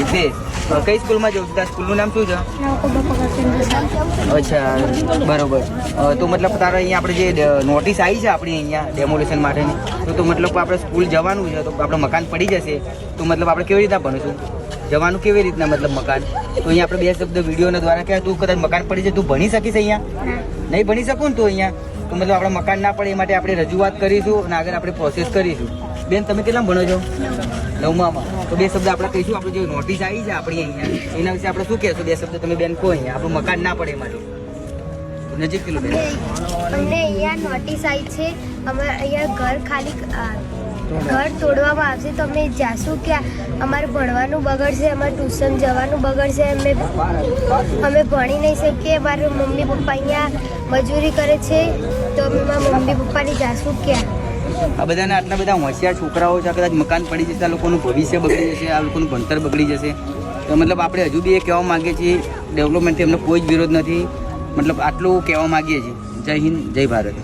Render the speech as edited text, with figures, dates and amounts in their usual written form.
મિતેશ, કઈ સ્કૂલમાં જવું છું? તારા સ્કૂલનું નામ શું છે? અચ્છા બરોબર. તો મતલબ તારા અહીંયા આપણે જે નોટિસ આવી છે આપણી અહીંયા ડેમોલેશન માટેની, તો મતલબ આપણે સ્કૂલ જવાનું છે, તો આપણે મકાન પડી જશે, તો મતલબ આપણે કેવી રીતના ભણીશું? જવાનું કેવી રીતના મતલબ મકાન? તો અહીંયા આપણે બે શબ્દ વિડીયોના દ્વારા કે તું કદાચ મકાન પડી જાય તું ભણી શકીશ અહીંયા? નહીં ભણી શકું ને તો અહીંયા તો મતલબ આપણે મકાન ના પડે એ માટે આપણે રજૂઆત કરીશું અને આગળ આપણે પ્રોસેસ કરીશું. બેન તમે કેટલા ભણો છો? 9માં. તો બે શબ્દ આપણે કહીશું. આપણે જે નોટિસ આવી છે આપણી અહીંયા એના વિશે આપણે શું કહેશું? બે શબ્દ તમે બેન કહો અહીંયા આપણું મકાન ના પડે એ માટે. નજીક કિલો બેન. અમને અહીંયા નોટિસ આવી છે, અમારે અહીંયા ઘર ખાલી ઘર તોડવામાં આવશે તો અમે જાશું ક્યાં? અમારે ભણવાનું બગડશે, અમારે ટ્યુશન જવાનું બગડશે, અમે ભણી નહીં શકીએ. મારા મમ્મી પપ્પા અહીંયા મજૂરી કરે છે તો અમે મારા મમ્મી પપ્પાની જાશું ક્યાં? આ બધાના આટલા બધા હોશિયાર છોકરાઓ છે, કદાચ મકાન પડી જશે, આ લોકોનું ભવિષ્ય બગડી જશે, આ લોકોનું ભણતર બગડી જશે. તો મતલબ આપણે હજુ બી એ કહેવા માગીએ છીએ ડેવલપમેન્ટથી અમને કોઈ જ વિરોધ નથી, મતલબ આટલું કહેવા માગીએ છીએ. જય હિન્દ, જય ભારત.